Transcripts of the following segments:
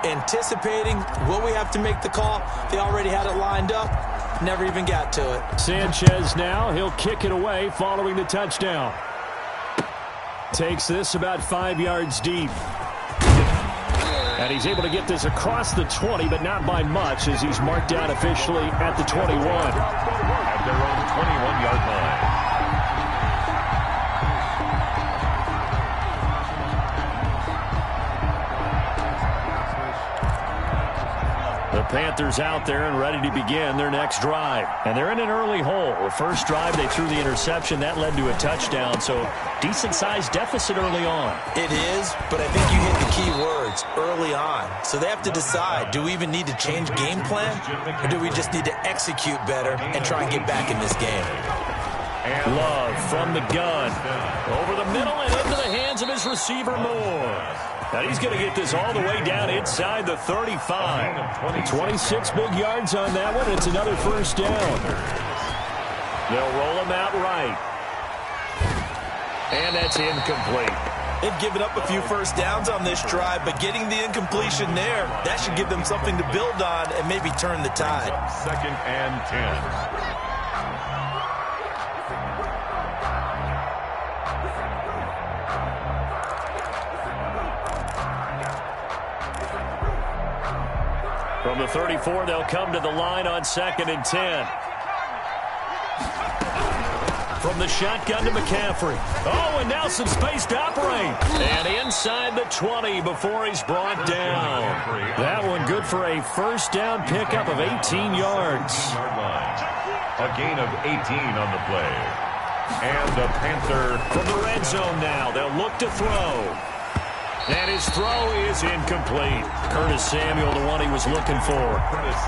anticipating, will we have to make the call? They already had it lined up. Never even got to it. Sanchez now. He'll kick it away following the touchdown. Takes this about 5 yards deep. And he's able to get this across the 20, but not by much, as he's marked down officially at the 21. At their own 21-yard line. The Panthers out there and ready to begin their next drive. And they're in an early hole. The first drive, they threw the interception. That led to a touchdown, so decent-sized deficit early on. It is, but I think you hit the key words, early on. So they have to decide, do we even need to change game plan, or do we just need to execute better and try and get back in this game? Love from the gun. Over the middle and into the hands of his receiver, Moore. And he's going to get this all the way down inside the 35. 26 big yards on that one. It's another first down. They'll roll him out right. And that's incomplete. They've given up a few first downs on this drive, but getting the incompletion there, that should give them something to build on and maybe turn the tide. 2nd and 10. From the 34, they'll come to the line on 2nd and 10. From the shotgun to McCaffrey. Oh, and now some space to operate. And inside the 20 before he's brought down. That one good for a first down pickup of 18 yards. A gain of 18 on the play. And the Panther from the red zone now. They'll look to throw. And his throw is incomplete. Curtis Samuel, the one he was looking for.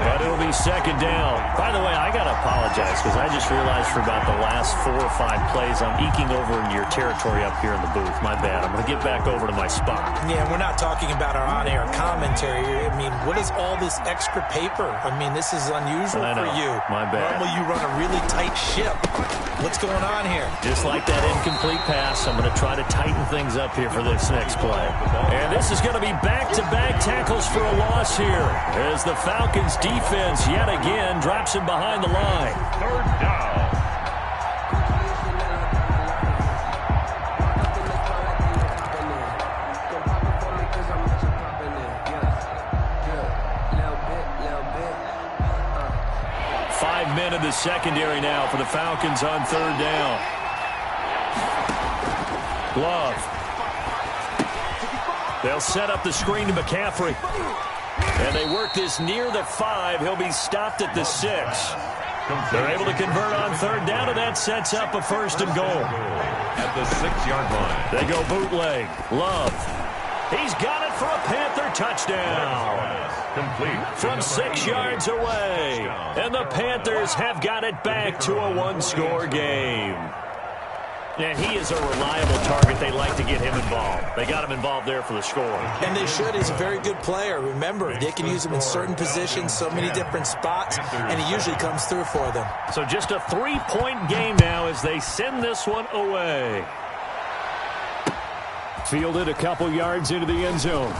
But it'll be 2nd down. By the way, I got to apologize because I just realized for about the last 4 or 5 plays I'm eking over into your territory up here in the booth. My bad. I'm going to get back over to my spot. Yeah, we're not talking about our on-air commentary. I mean, what is all this extra paper? I mean, this is unusual for you. My bad. Normally you run a really tight ship. What's going on here? Just like that incomplete pass, I'm going to try to tighten things up here for this next play. And this is going to be back-to-back tackles for a loss here as the Falcons defense yet again drops him behind the line. 3rd down. Men in the secondary now for the Falcons on 3rd down. Love. They'll set up the screen to McCaffrey. And they work this near the 5. He'll be stopped at the 6. They're able to convert on 3rd down, and that sets up a 1st and goal. At the 6-yard line. They go bootleg. Love. He's got it for a Panther touchdown. Complete. From 6 yards away. And the Panthers have got it back to a 1-score game. And he is a reliable target. They like to get him involved. They got him involved there for the score. And they should. He's a very good player. Remember, they can use him in certain positions, so many different spots, and he usually comes through for them. So just a 3-point game now as they send this one away. Fielded a couple yards into the end zone.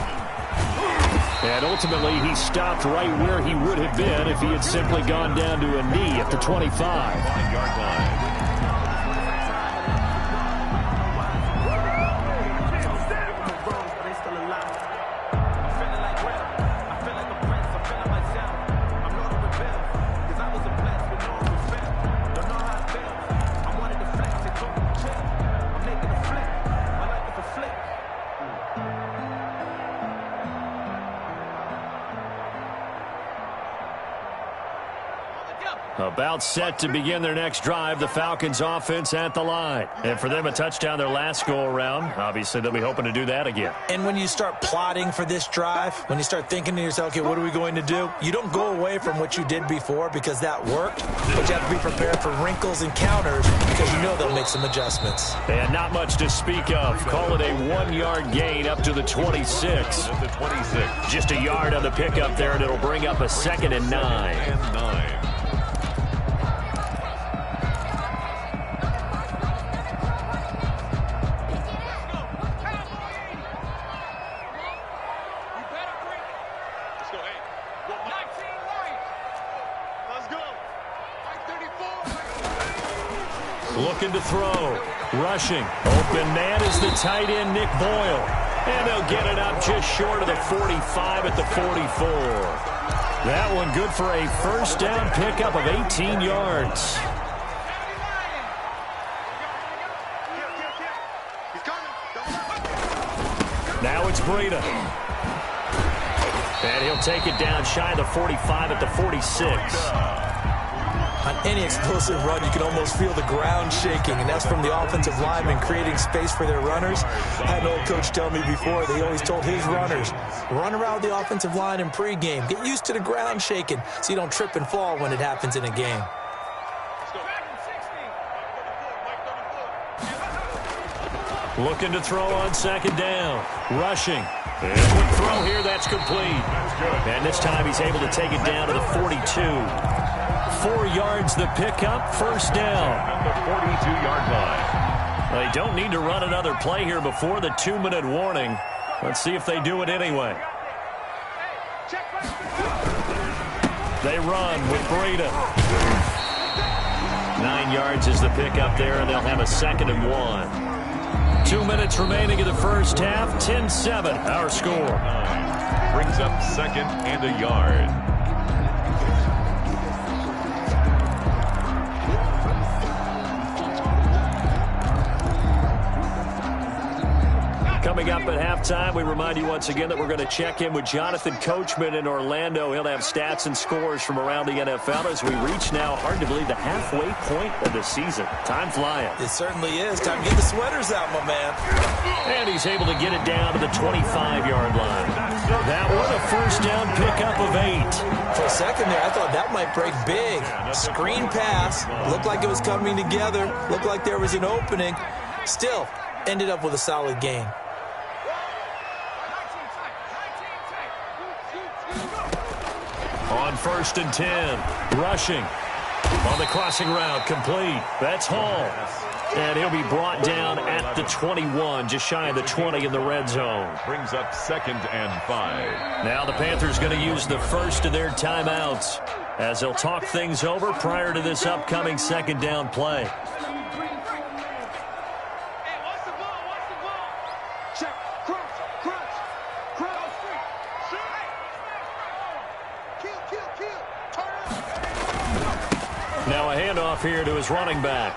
And ultimately, he stopped right where he would have been if he had simply gone down to a knee at the 25. 5-yard line. About set to begin their next drive, the Falcons offense at the line. And for them, a touchdown their last go-around. Obviously, they'll be hoping to do that again. And when you start plotting for this drive, when you start thinking to yourself, okay, what are we going to do? You don't go away from what you did before because that worked, but you have to be prepared for wrinkles and counters because you know they'll make some adjustments. And not much to speak of. Call it a 1-yard gain up to the 26. Just a yard on the pickup there, and it'll bring up a 2nd and 9. Looking to throw. Rushing. Open man is the tight end, Nick Boyle. And they'll get it up just short of the 45 at the 44. That one good for a first down pickup of 18 yards. Now it's Breida. And he'll take it down shy of the 45 at the 46. On any explosive run, you can almost feel the ground shaking, and that's from the offensive linemen creating space for their runners. I had an old coach tell me before, they always told his runners, run around the offensive line in pregame. Get used to the ground shaking so you don't trip and fall when it happens in a game. Looking to throw on second down. Rushing. And a quick throw here, that's complete. And this time he's able to take it down to the 42. 4 yards the pickup, first down. At the 42-yard line. They don't need to run another play here before the 2-minute warning. Let's see if they do it anyway. They run with Breida. 9 yards is the pickup there, and they'll have a 2nd and 1. 2 minutes remaining in the first half. 10-7, our score. Brings up 2nd and a yard. Coming up at halftime, we remind you once again that we're going to check in with Jonathan Coachman in Orlando. He'll have stats and scores from around the NFL as we reach now, hard to believe, the halfway point of the season. Time flying. It certainly is. Time to get the sweaters out, my man. And he's able to get it down to the 25-yard line. That one a first down pickup of 8. For a second there, I thought that might break big. Screen pass. Looked like it was coming together. Looked like there was an opening. Still, ended up with a solid gain. On 1st and 10, rushing. On the crossing route, complete. That's Hall. And he'll be brought down at the 21, just shy of the 20 in the red zone. Brings up 2nd and 5. Now the Panthers going to use the first of their timeouts as they'll talk things over prior to this upcoming 2nd down play. Now a handoff here to his running back.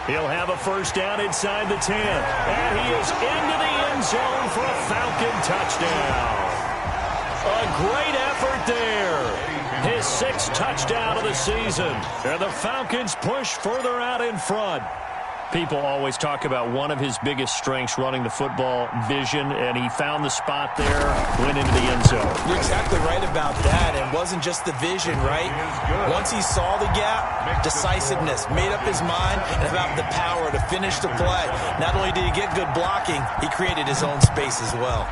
He'll have a first down inside the 10. And he is into the end zone for a Falcon touchdown. A great effort there. His 6th touchdown of the season. And the Falcons push further out in front. People always talk about one of his biggest strengths running the football, vision, and he found the spot there, went into the end zone. You're exactly right about that. It wasn't just the vision, right? Once he saw the gap, decisiveness, made up his mind, and about the power to finish the play. Not only did he get good blocking, he created his own space as well.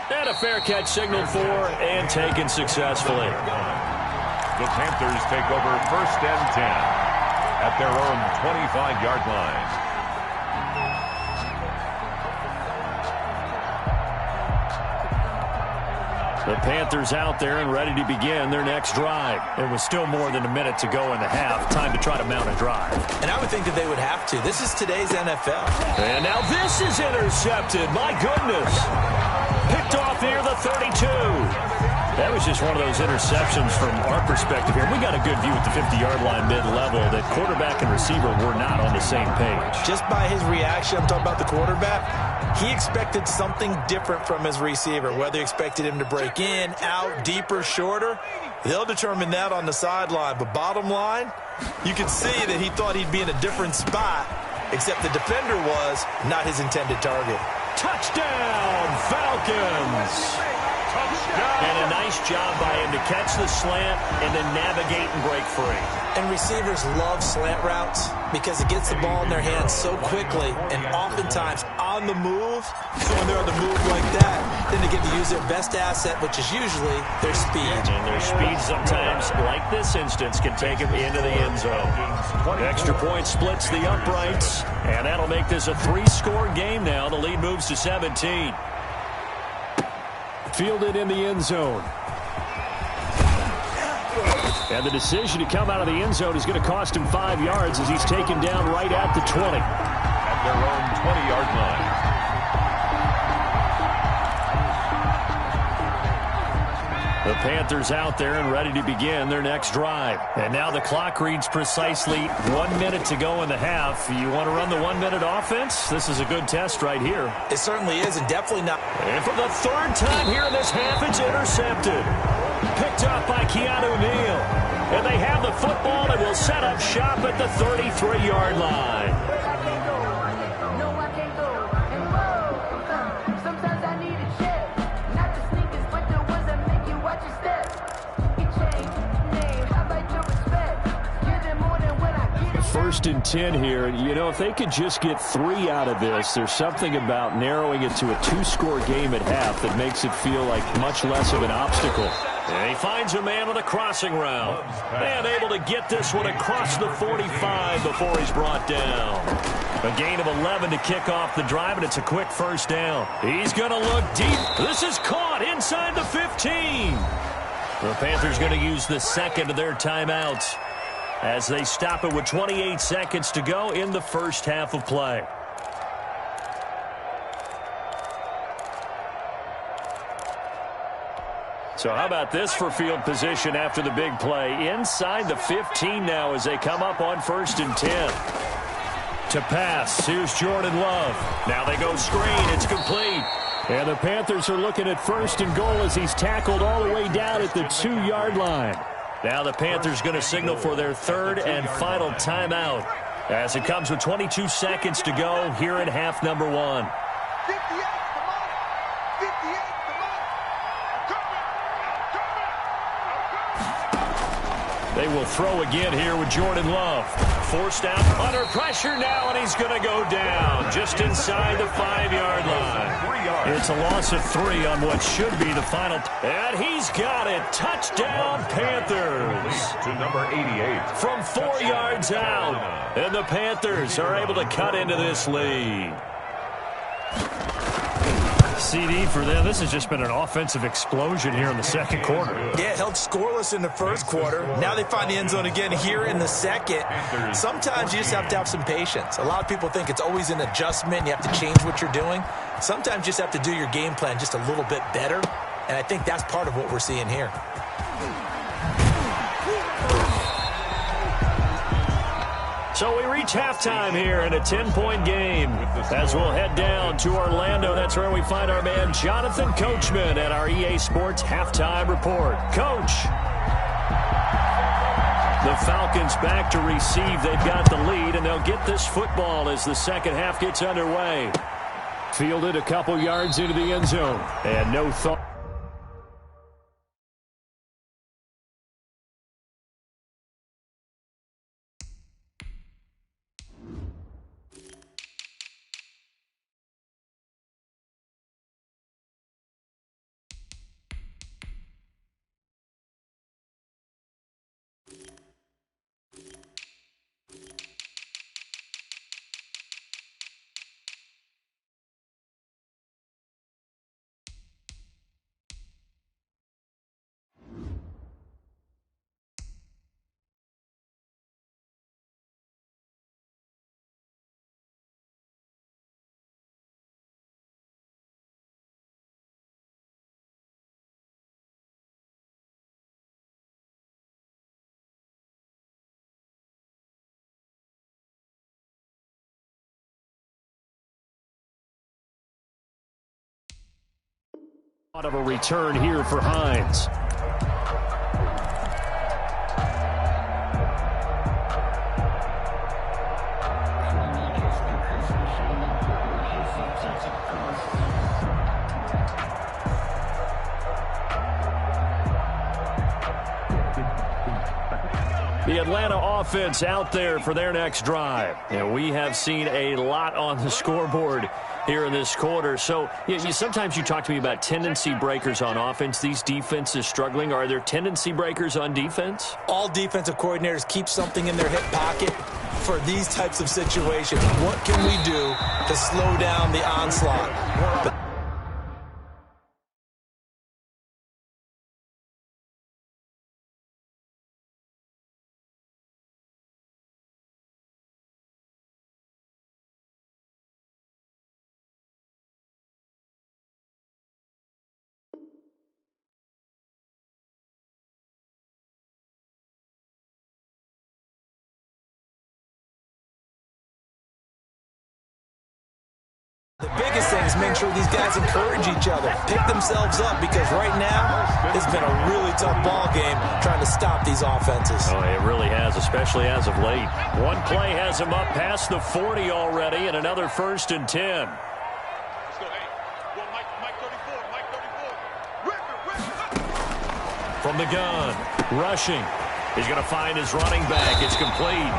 And a fair catch signaled for and taken successfully. The Panthers take over 1st and 10. At their own 25-yard line. The Panthers out there and ready to begin their next drive. It was still more than a minute to go in the half. Time to try to mount a drive. And I would think that they would have to. This is today's NFL. And now this is intercepted. My goodness. Picked off near the 32. That was just one of those interceptions from our perspective here. We got a good view at the 50-yard line mid-level that quarterback and receiver were not on the same page. Just by his reaction, I'm talking about the quarterback, he expected something different from his receiver. Whether he expected him to break in, out, deeper, shorter, they'll determine that on the sideline. But bottom line, you can see that he thought he'd be in a different spot, except the defender was not his intended target. Touchdown, Falcons! And a nice job by him to catch the slant and then navigate and break free. And receivers love slant routes because it gets the ball in their hands so quickly and oftentimes on the move. So when they're on the move like that, then they get to use their best asset, which is usually their speed. And their speed sometimes, like this instance, can take them into the end zone. Extra point splits the uprights, and that'll make this a 3-score game now. The lead moves to 17. Fielded in the end zone. And the decision to come out of the end zone is going to cost him 5 yards as he's taken down right at the 20. At their own 20-yard line. The Panthers out there and ready to begin their next drive. And now the clock reads precisely 1 minute to go in the half. You want to run the 1 minute offense? This is a good test right here. It certainly is, and definitely not. And for the third time here in this half, it's intercepted. Picked up by Keanu Neal. And they have the football and will set up shop at the 33-yard line. First and 10 here. You know, if they could just get 3 out of this, there's something about narrowing it to a 2-score game at half that makes it feel like much less of an obstacle. And he finds a man on a crossing route. And able to get this one across the 45 before he's brought down. A gain of 11 to kick off the drive, and it's a quick first down. He's going to look deep. This is caught inside the 15. The Panthers going to use the second of their timeouts as they stop it with 28 seconds to go in the first half of play. So how about this for field position after the big play? Inside the 15 now as they come up on 1st and 10. To pass, here's Jordan Love. Now they go screen, it's complete. And the Panthers are looking at 1st and goal as he's tackled all the way down at the 2-yard line. Now the Panthers going to signal for their third and final timeout as it comes with 22 seconds to go here in half number 1. They will throw again here with Jordan Love. Forced out under pressure now, and he's going to go down just inside the 5-yard line. It's a loss of 3 on what should be the final. And he's got it. Touchdown, Panthers. To number 88. From 4 yards out. And the Panthers are able to cut into this lead. CD for them. This has just been an offensive explosion here in the second quarter. Yeah, held scoreless in the first quarter. Now they find the end zone again here in the second. Sometimes you just have to have some patience. A lot of people think it's always an adjustment. You have to change what you're doing. Sometimes you just have to do your game plan just a little bit better. And I think that's part of what we're seeing here. So we reach halftime here in a 10-point game as we'll head down to Orlando. That's where we find our man Jonathan Coachman at our EA Sports Halftime Report. Coach. The Falcons back to receive. They've got the lead, and they'll get this football as the second half gets underway. Fielded a couple yards into the end zone, and no thought. Of a return here for Hines. The Atlanta offense out there for their next drive. And we have seen a lot on the scoreboard here in this quarter. So sometimes you talk to me about tendency breakers on offense. These defenses struggling. Are there tendency breakers on defense? All defensive coordinators keep something in their hip pocket for these types of situations. What can we do to slow down the onslaught? The biggest thing is make sure these guys encourage each other, pick themselves up, because right now it's been a really tough ball game trying to stop these offenses. Oh, it really has, especially as of late. One play has him up past the 40 already, and another 1st and 10. Let's go, hey. Well, Mike 34, Mike 34. From the gun, rushing. He's going to find his running back. It's complete.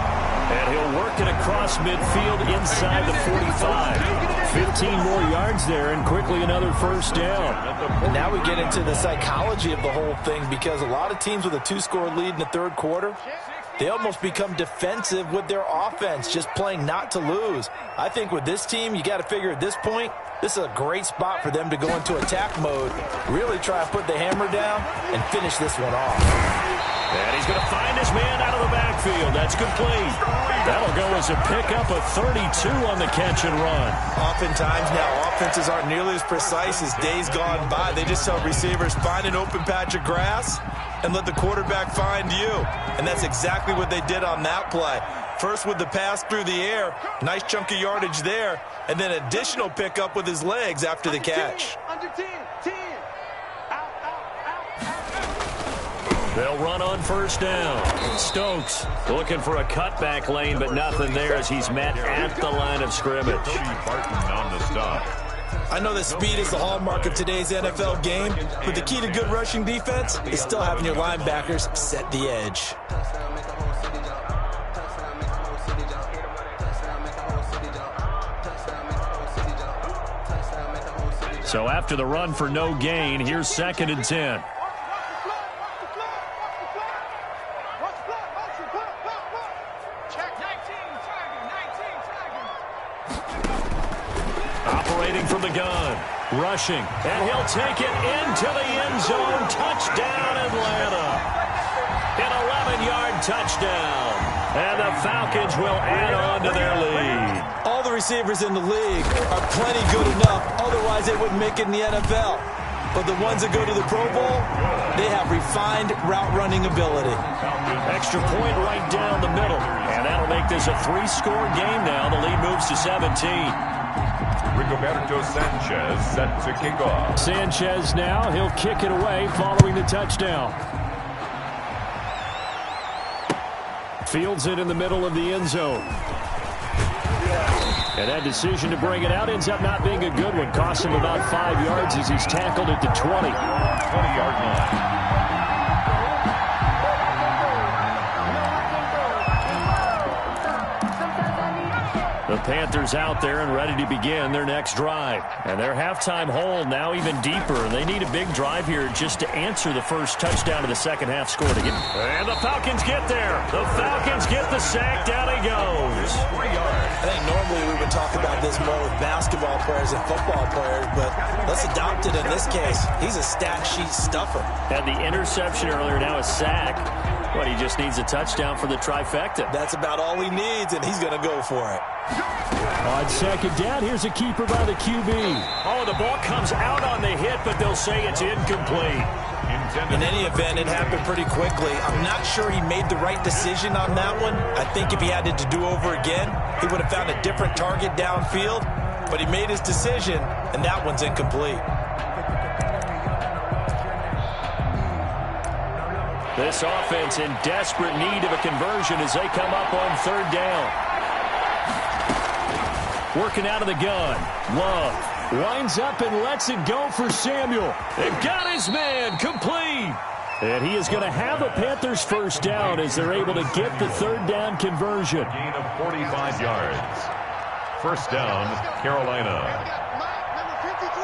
And he'll work it across midfield inside the 45. 15 more yards there, and quickly another 1st down. And now we get into the psychology of the whole thing, because a lot of teams with a 2-score lead in the 3rd quarter, they almost become defensive with their offense, just playing not to lose. I think with this team, you got to figure at this point, this is a great spot for them to go into attack mode, really try to put the hammer down and finish this one off. And he's going to find his man out of the backfield. That's complete. That'll go as a pickup of 32 on the catch and run. Oftentimes now, offenses aren't nearly as precise as days gone by. They just tell receivers, find an open patch of grass and let the quarterback find you. And that's exactly what they did on that play. First with the pass through the air, nice chunk of yardage there, and then additional pickup with his legs after the catch. Under 10, 10. They'll run on 1st down. Stokes looking for a cutback lane, but nothing there as he's met at the line of scrimmage. Barton on the stop. I know that speed is the hallmark of today's NFL game, but the key to good rushing defense is still having your linebackers set the edge. So after the run for no gain, here's 2nd and 10. Operating from the gun, rushing, and he'll take it into the end zone. Touchdown, Atlanta. An 11-yard touchdown. And the Falcons will add on to their lead. All the receivers in the league are plenty good enough, otherwise they wouldn't make it in the NFL. But the ones that go to the Pro Bowl, they have refined route running ability. Extra point right down the middle. And that'll make this a 3-score game now. The lead moves to 17. Rigoberto Sanchez set to kick off. Sanchez now, he'll kick it away following the touchdown. Fields it in the middle of the end zone. And that decision to bring it out ends up not being a good one. Costs him about 5 yards as he's tackled at the 20. 20-yard line. The Panthers out there and ready to begin their next drive. And their halftime hole now even deeper. They need a big drive here just to answer the first touchdown of the second half score to get. And the Falcons get there. The Falcons get the sack. Down he goes. I think normally we would talk about this more with basketball players and football players, but let's adopt it in this case. He's a stat sheet stuffer. Had the interception earlier, now a sack. But he just needs a touchdown for the trifecta. That's about all he needs, and he's going to go for it. On second down, here's a keeper by the QB. Oh, the ball comes out on the hit, but they'll say it's incomplete. In any event, it happened pretty quickly. I'm not sure he made the right decision on that one. I think if he had it to do over again, he would have found a different target downfield. But he made his decision, and that one's incomplete. This offense in desperate need of a conversion as they come up on third down. Working out of the gun. Love winds up and lets it go for Samuel. They've got his man complete. And he is going to have a Panthers first down as they're able to get the third down conversion. Gain of 45 yards. First down, Carolina. Number 53.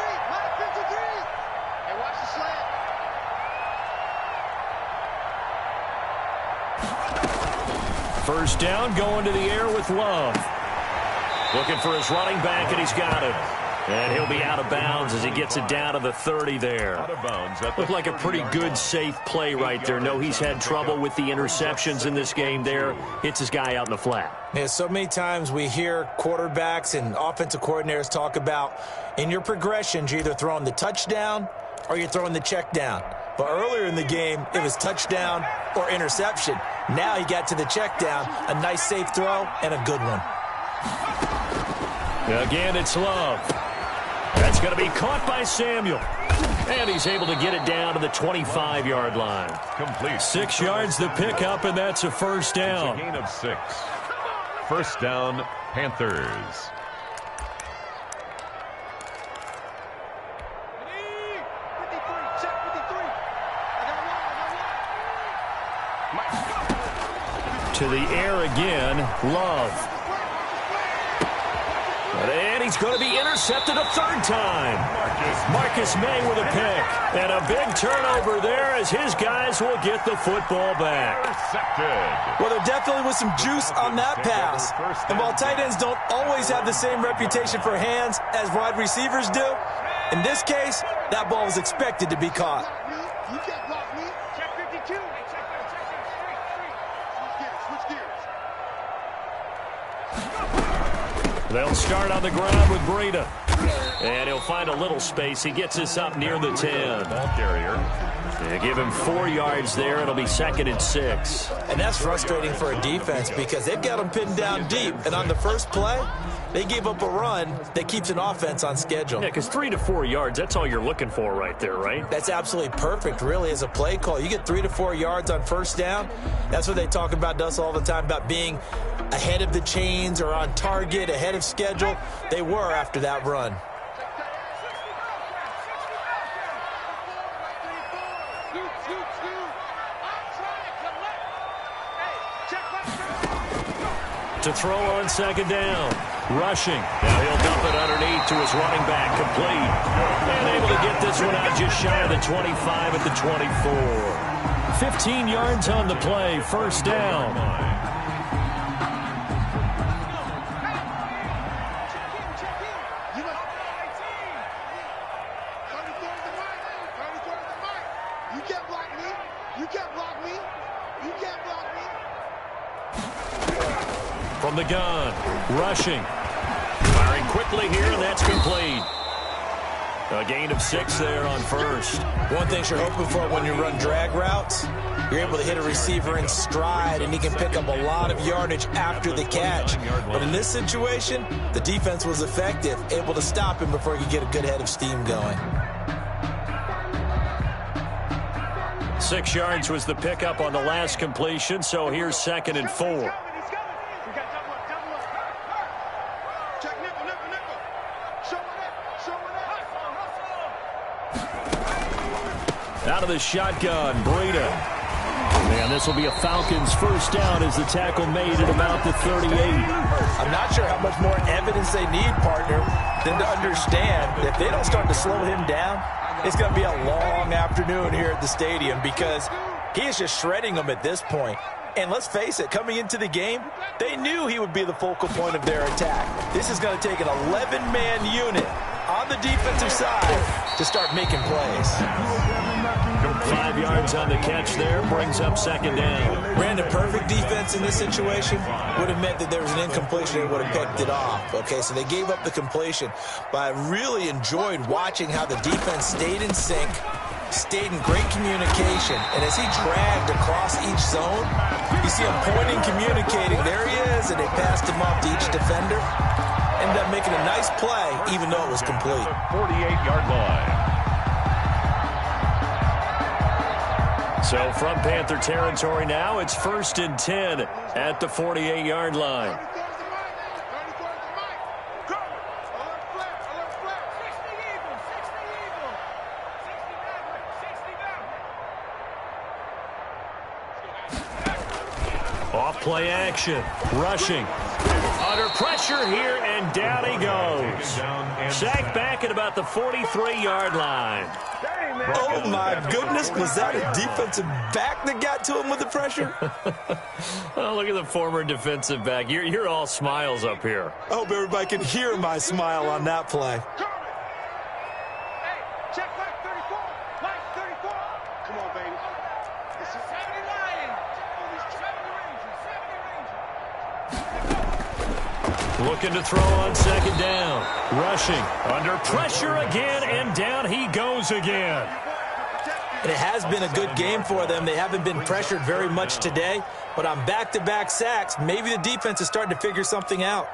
Hey, watch the slant. First down, going to the air with Love. Looking for his running back, and he's got him. And he'll be out of bounds as he gets it down to the 30 there. Out of bounds. Looked like a pretty good, safe play right there. No, he's had trouble with the interceptions in this game there. Hits his guy out in the flat. Yeah, so many times we hear quarterbacks and offensive coordinators talk about in your progressions, you're either throwing the touchdown or you're throwing the check down. But earlier in the game, it was touchdown or interception. Now he got to the check down, a nice safe throw and a good one. Again, it's Love. That's going to be caught by Samuel. And he's able to get it down to the 25-yard line. Complete. 6 yards the pickup, and that's a first down. It's a gain of 6. First down, Panthers. To the air again, Love. And he's going to be intercepted a third time. Marcus May with a pick. And a big turnover there as his guys will get the football back. Well, there definitely was some juice on that pass. And while tight ends don't always have the same reputation for hands as wide receivers do, in this case, that ball was expected to be caught. You can't block me. Check 52. Switch gears. They'll start on the ground with Breida. And he'll find a little space. He gets us up near the 10. Ball carrier. They give him 4 yards there. It'll be 2nd and 6. And that's frustrating for a defense because they've got them pinned down deep. And on the first play, they gave up a run that keeps an offense on schedule. Yeah, because 3 to 4 yards, that's all you're looking for right there, right? That's absolutely perfect, really, as a play call. You get 3 to 4 yards on first down. That's what they talk about us all the time, about being ahead of the chains or on target, ahead of schedule. They were after that run. To throw on 2nd down. Rushing. Now he'll dump it underneath to his running back, complete. And able to get this one out just shy of the 25 at the 24. 15 yards on the play, first down. From the gun, rushing. Firing quickly here, and that's complete. A gain of 6 there on first. One thing you're hoping for when you run drag routes, you're able to hit a receiver in stride, and he can pick up a lot of yardage after the catch. But in this situation, the defense was effective, able to stop him before he could get a good head of steam going. 6 yards was the pickup on the last completion, so here's 2nd and 4. Out of the shotgun, Breida. And this will be a Falcons first down as the tackle made at about the 38. I'm not sure how much more evidence they need, partner, than to understand that if they don't start to slow him down, it's going to be a long afternoon here at the stadium because he is just shredding them at this point. And let's face it, coming into the game, they knew he would be the focal point of their attack. This is going to take an 11-man unit on the defensive side to start making plays. 5 yards on the catch there, brings up 2nd down. Brandon, perfect defense in this situation would have meant that there was an incompletion and would have picked it off. Okay, so they gave up the completion, but I really enjoyed watching how the defense stayed in sync, stayed in great communication, and as he dragged across each zone, you see him pointing, communicating. There he is, and they passed him off to each defender. Ended up making a nice play, even though it was complete. 48-yard line. So from Panther territory now, it's 1st and 10 at the 48-yard line. Off play action, rushing. Under pressure here, and down he goes. Sacked back at about the 43-yard line. Oh, my goodness. Was that a defensive back that got to him with the pressure? Oh, look at the former defensive back. You're all smiles up here. I hope everybody can hear my smile on that play. Looking to throw on 2nd down. Rushing. Under pressure again, and down he goes again. And it has been a good game for them. They haven't been pressured very much today, but on back-to-back sacks, maybe the defense is starting to figure something out.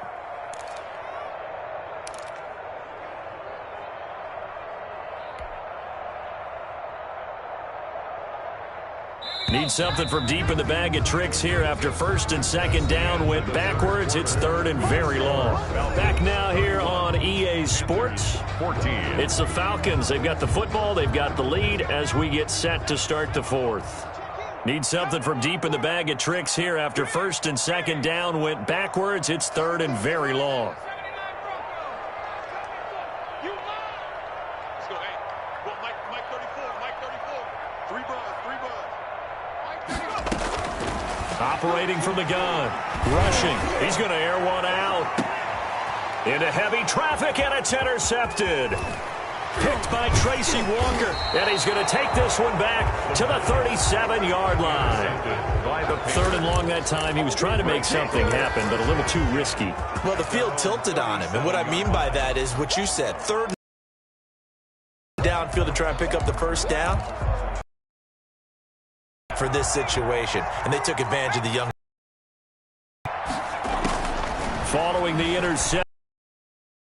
Need something from deep in the bag of tricks here after first and second down went backwards. It's third and very long. Back now here on EA Sports. 14. It's the Falcons. They've got the football. They've got the lead as we get set to start the fourth. Need something from deep in the bag of tricks here after first and second down went backwards. It's third and very long. Operating from the gun. Rushing. He's going to air one out. Into heavy traffic, and it's intercepted. Picked by Tracy Walker. And he's going to take this one back to the 37-yard line. Third and long that time. He was trying to make something happen, but a little too risky. Well, the field tilted on him. And what I mean by that is what you said. Third downfield to try and pick up the first down for this situation, and they took advantage of the young. Following the interception.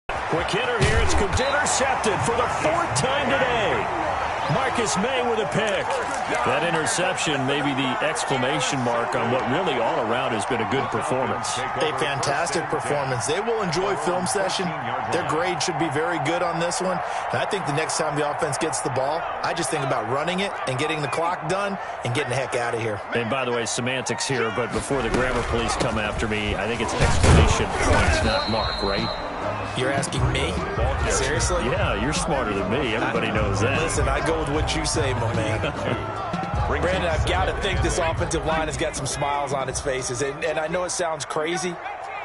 Quick hitter here. It's intercepted for the fourth time today. Marcus May with a pick. That interception may be the exclamation mark on what really all around has been a good performance. A fantastic performance. They will enjoy film session. Their grade should be very good on this one. And I think the next time the offense gets the ball, I just think about running it and getting the clock done and getting the heck out of here. And by the way, semantics here, but before the grammar police come after me, I think it's exclamation points, not mark, right? You're asking me? Seriously? Yeah, you're smarter than me. Everybody knows that. Listen, I go with what you say, my man. Brandon, I've got to think this offensive line has got some smiles on its faces. And I know it sounds crazy,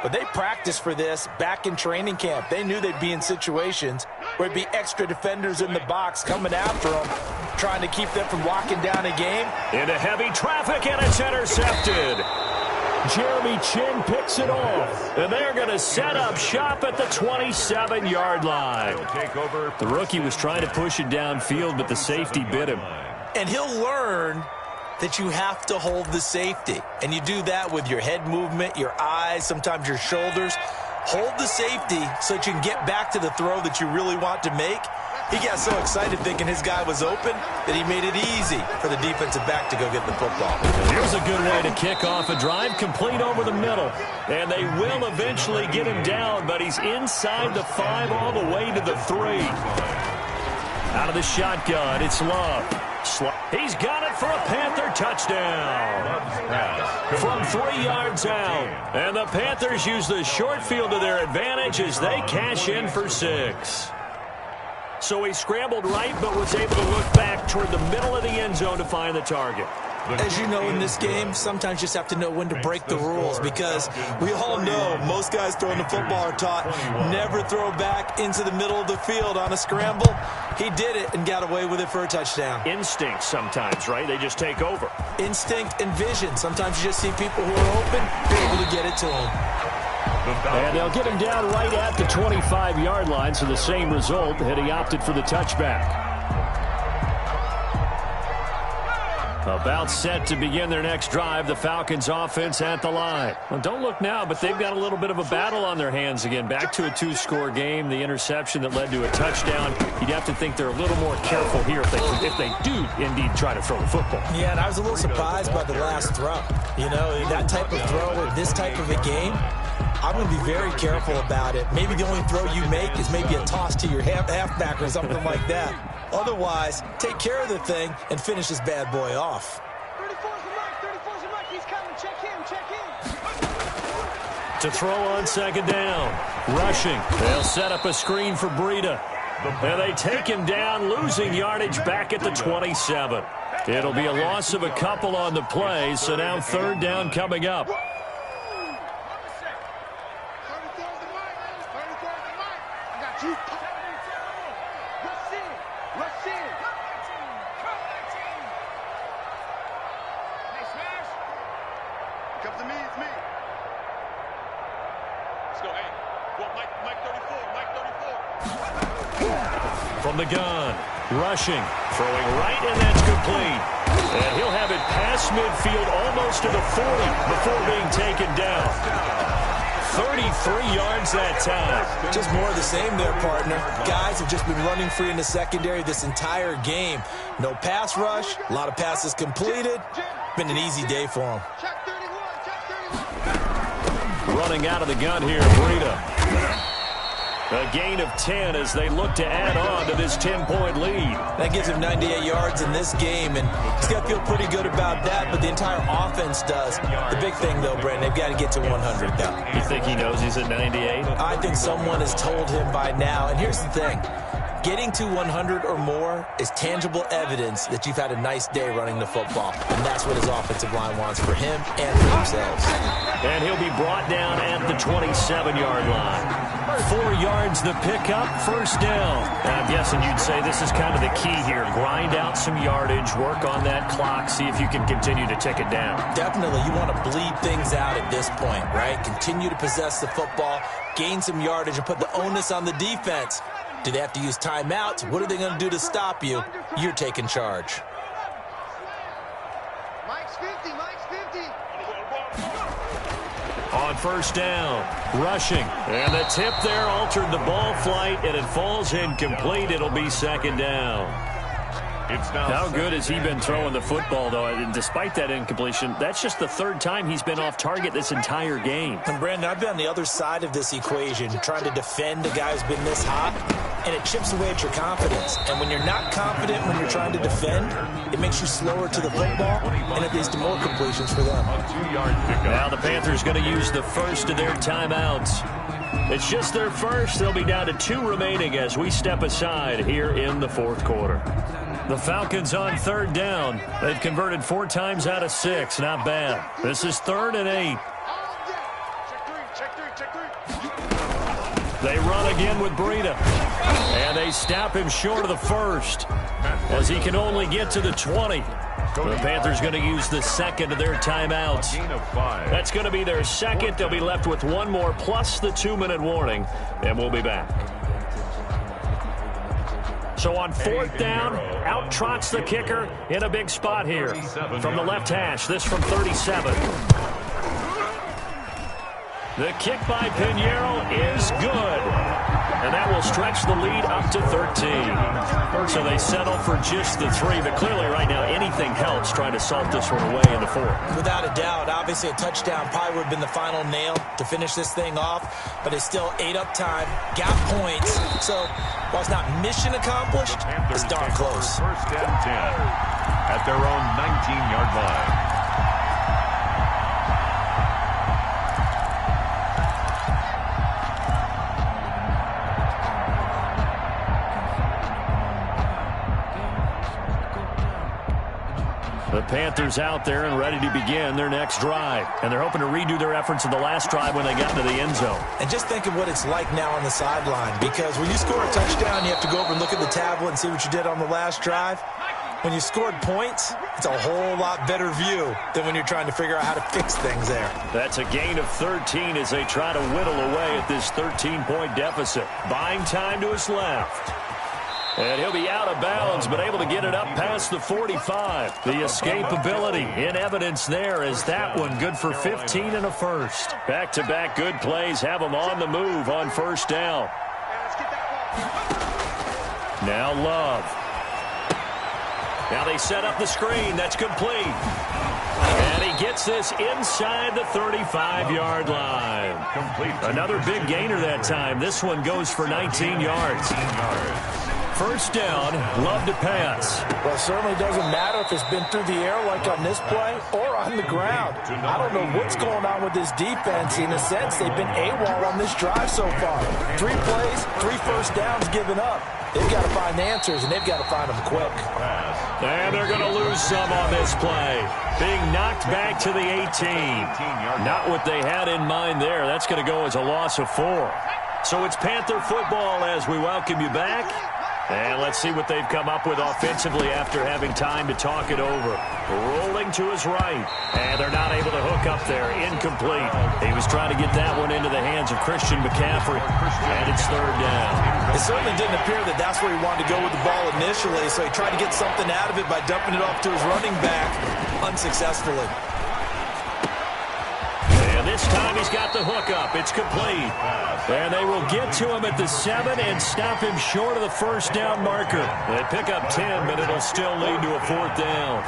but they practiced for this back in training camp. They knew they'd be in situations where it'd be extra defenders in the box coming after them, trying to keep them from locking down a game. Into heavy traffic, and it's intercepted. Jeremy Chin picks it off. And they're going to set up shop at the 27-yard line. The rookie was trying to push it downfield, but the safety bit him. And he'll learn that you have to hold the safety. And you do that with your head movement, your eyes, sometimes your shoulders. Hold the safety so that you can get back to the throw that you really want to make. He got so excited thinking his guy was open that he made it easy for the defensive back to go get the football. Here's a good way to kick off a drive, complete over the middle. And they will eventually get him down, but he's inside the 5 all the way to the 3. Out of the shotgun, it's Love. He's got it for a Panther touchdown. From 3 yards out. And the Panthers use the short field to their advantage as they cash in for 6. So he scrambled right, but was able to look back toward the middle of the end zone to find the target. As you know, in this game, sometimes you just have to know when to break the rules, because we all know most guys throwing the football are taught never throw back into the middle of the field on a scramble. He did it and got away with it for a touchdown. Instinct sometimes, right? They just take over. Instinct and vision. Sometimes you just see people who are open, be able to get it to them. And they'll get him down right at the 25-yard line, so the same result, and he opted for the touchback. About set to begin their next drive, the Falcons offense at the line. Well, don't look now, but they've got a little bit of a battle on their hands again. Back to a 2-score game, the interception that led to a touchdown. You'd have to think they're a little more careful here if they do indeed try to throw the football. Yeah, and I was a little surprised by the last throw. You know, that type of throw in this type of a game, I'm going to be very careful about it. Maybe the only throw you make is maybe a toss to your halfback or something like that. Otherwise, take care of the thing and finish this bad boy off. 34's the mark. 34's the mark. He's coming. Check in. To throw on second down. Rushing. They'll set up a screen for Breida. And they take him down, losing yardage back at the 27. It'll be a loss of a couple on the play, so now third down coming up. 34's the mark. 34's the mark. I got you. Rush in. Comes to me, it's me. Let's go, hey. Well, Mike 34, Mike 34. From the gun, rushing, throwing right, and that's complete. And he'll have it past midfield almost to the 40 before being taken down. 33 yards that time. Just more of the same there, partner. Guys have just been running free in the secondary this entire game. No pass rush, a lot of passes completed. Been an easy day for them. Check 31, check 31. Running out of the gun here, Breida. A gain of 10 as they look to add on to this 10-point lead. That gives him 98 yards in this game, and he's got to feel pretty good about that, but the entire offense does. The big thing, though, Brandon, they've got to get to 100, though. You think he knows he's at 98? I think someone has told him by now, and here's the thing. Getting to 100 or more is tangible evidence that you've had a nice day running the football, and that's what his offensive line wants for him and for themselves. And he'll be brought down at the 27-yard line. 4 yards the pickup, first down. And I'm guessing you'd say this is kind of the key here. Grind out some yardage, work on that clock, see if you can continue to tick it down. Definitely, you want to bleed things out at this point, right? Continue to possess the football, gain some yardage, and put the onus on the defense. Do they have to use timeouts? What are they going to do to stop you? You're taking charge. Mike's 50, Mike's 50. On first down, rushing. And the tip there altered the ball flight, and it falls incomplete. It'll be second down. How good has he been throwing the football, though? And despite that incompletion, that's just the third time he's been off target this entire game. And, Brandon, I've been on the other side of this equation, trying to defend a guy who's been this hot, and it chips away at your confidence. And when you're not confident when you're trying to defend, it makes you slower to the football, and it leads to more completions for them. Now the Panthers going to use the first of their timeouts. It's just their first. They'll be down to 2 remaining as we step aside here in the fourth quarter. The Falcons on third down. They've converted 4 times out of 6. Not bad. This is 3rd and 8. They run again with Breida. And they stop him short of the first as he can only get to the 20. The Panthers going to use the second of their timeouts. That's going to be their second. They'll be left with 1 more plus the 2-minute warning. And we'll be back. So on 4th down, out trots the kicker in a big spot here. From the left hash, this from 37. The kick by Pinheiro is good. And that will stretch the lead up to 13. So they settle for just the 3. But clearly right now anything helps trying to salt this one away in the 4th. Without a doubt, obviously a touchdown probably would have been the final nail to finish this thing off. But it's still ate up time, got points. So while it's not mission accomplished, it's darn close. First and 10 at their own 19-yard line. The Panthers out there and ready to begin their next drive. And they're hoping to redo their efforts in the last drive when they got into the end zone. And just think of what it's like now on the sideline, because when you score a touchdown, you have to go over and look at the tablet and see what you did on the last drive. When you scored points, it's a whole lot better view than when you're trying to figure out how to fix things there. That's a gain of 13 as they try to whittle away at this 13-point deficit. Buying time to his left. And he'll be out of bounds, but able to get it up past the 45. The escapability in evidence there as that one good for 15 and a first. Back-to-back good plays have them on the move on first down. Now Love. Now they set up the screen. That's complete. And he gets this inside the 35-yard line. Another big gainer that time. This one goes for 19 yards. First down, Love to pass. Well, it certainly doesn't matter if it's been through the air like on this play or on the ground. I don't know what's going on with this defense. In a sense, they've been AWOL on this drive so far. 3 plays, 3 first downs given up. They've got to find answers, and they've got to find them quick. And they're going to lose some on this play. Being knocked back to the 18. Not what they had in mind there. That's going to go as a loss of 4. So it's Panther football as we welcome you back. And let's see what they've come up with offensively after having time to talk it over. Rolling to his right. And they're not able to hook up there. Incomplete. He was trying to get that one into the hands of Christian McCaffrey. And it's 3rd down. It certainly didn't appear that that's where he wanted to go with the ball initially, so he tried to get something out of it by dumping it off to his running back unsuccessfully. And this time he's got the hook up. It's complete. And they will get to him at the 7 and stop him short of the first down marker. They pick up 10, but it'll still lead to a 4th down.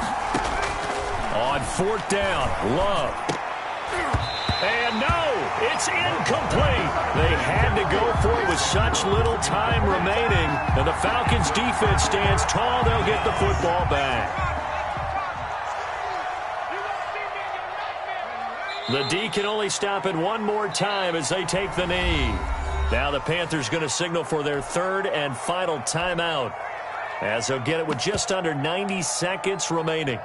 On 4th down, Love. And no, it's incomplete. They had to go for it with such little time remaining. And the Falcons defense stands tall. They'll get the football back. The D can only stop it one more time as they take the knee. Now the Panthers going to signal for their 3rd and final timeout, as they'll get it with just under 90 seconds remaining.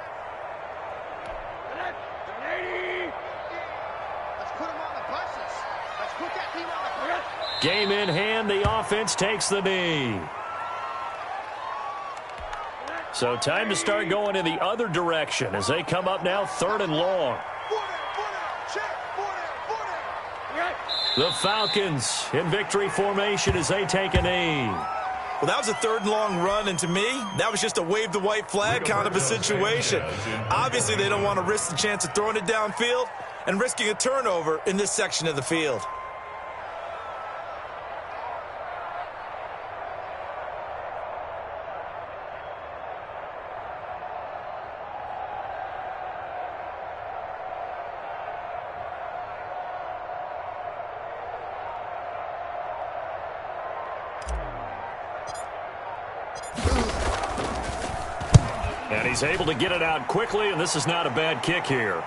Game in hand, the offense takes the knee. So time to start going in the other direction as they come up now 3rd and long. The Falcons in victory formation as they take a knee. Well, that was a 3rd and long run, and to me, that was just a wave the white flag kind of a situation. Obviously, they don't want to risk the chance of throwing it downfield and risking a turnover in this section of the field. And he's able to get it out quickly, and this is not a bad kick here.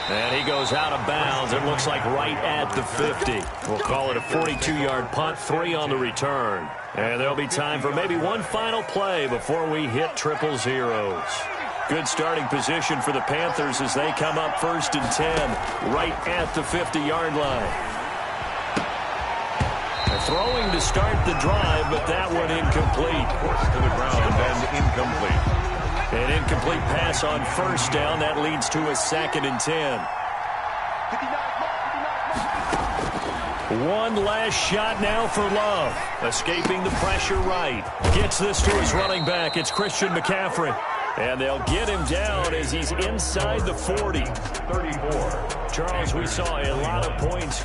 And he goes out of bounds. It looks like right at the 50. We'll call it a 42-yard punt, 3 on the return. And there'll be time for maybe one final play before we hit 000. Good starting position for the Panthers as they come up 1st and 10, right at the 50-yard line. Throwing to start the drive, but that one incomplete. Forced to the ground and incomplete. An incomplete pass on 1st down. That leads to a 2nd and 10. One last shot now for Love. Escaping the pressure right. Gets this to his running back. It's Christian McCaffrey. And they'll get him down as he's inside the 40. 34. Charles, we saw a lot of points